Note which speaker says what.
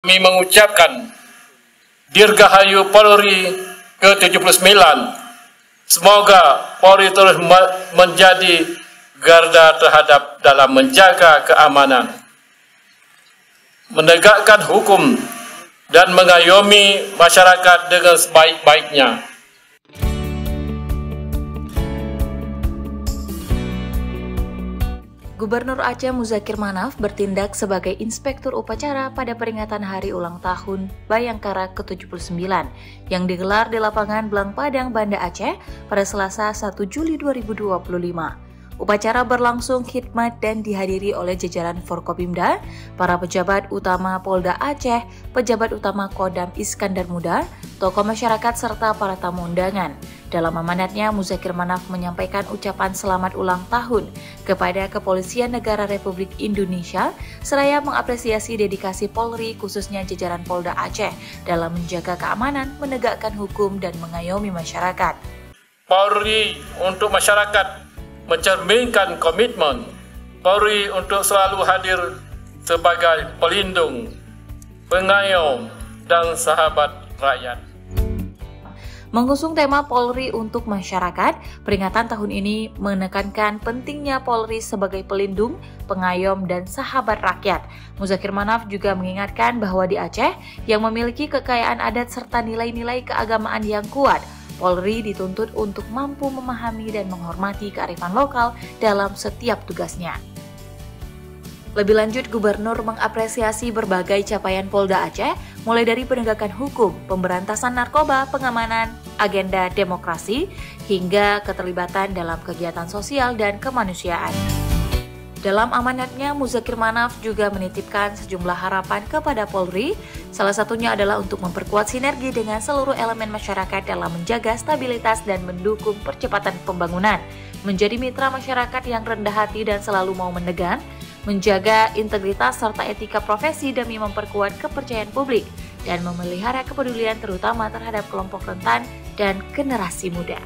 Speaker 1: Kami mengucapkan Dirgahayu Polri ke-79. Semoga Polri terus menjadi garda terhadap dalam menjaga keamanan, menegakkan hukum, dan mengayomi masyarakat dengan sebaik-baiknya.
Speaker 2: Gubernur Aceh Muzakir Manaf bertindak sebagai inspektur upacara pada peringatan hari ulang tahun Bayangkara ke-79 yang digelar di lapangan Blang Padang, Banda Aceh pada Selasa 1 Juli 2025. Upacara berlangsung khidmat dan dihadiri oleh jajaran Forkopimda, para pejabat utama Polda Aceh, pejabat utama Kodam Iskandar Muda, tokoh masyarakat serta para tamu undangan. Dalam amanatnya, Muzakir Manaf menyampaikan ucapan selamat ulang tahun kepada Kepolisian Negara Republik Indonesia, seraya mengapresiasi dedikasi Polri khususnya jajaran Polda Aceh dalam menjaga keamanan, menegakkan hukum, dan mengayomi masyarakat.
Speaker 1: Polri untuk masyarakat mencerminkan komitmen Polri untuk selalu hadir sebagai pelindung, pengayom, dan sahabat rakyat.
Speaker 2: Mengusung tema Polri untuk masyarakat, peringatan tahun ini menekankan pentingnya Polri sebagai pelindung, pengayom, dan sahabat rakyat. Muzakir Manaf juga mengingatkan bahwa di Aceh yang memiliki kekayaan adat serta nilai-nilai keagamaan yang kuat, Polri dituntut untuk mampu memahami dan menghormati kearifan lokal dalam setiap tugasnya. Lebih lanjut, Gubernur mengapresiasi berbagai capaian Polda Aceh, mulai dari penegakan hukum, pemberantasan narkoba, pengamanan, agenda demokrasi, hingga keterlibatan dalam kegiatan sosial dan kemanusiaan. Dalam amanatnya, Muzakir Manaf juga menitipkan sejumlah harapan kepada Polri, salah satunya adalah untuk memperkuat sinergi dengan seluruh elemen masyarakat dalam menjaga stabilitas dan mendukung percepatan pembangunan, menjadi mitra masyarakat yang rendah hati dan selalu mau menegan, menjaga integritas serta etika profesi demi memperkuat kepercayaan publik, dan memelihara kepedulian terutama terhadap kelompok rentan dan generasi muda.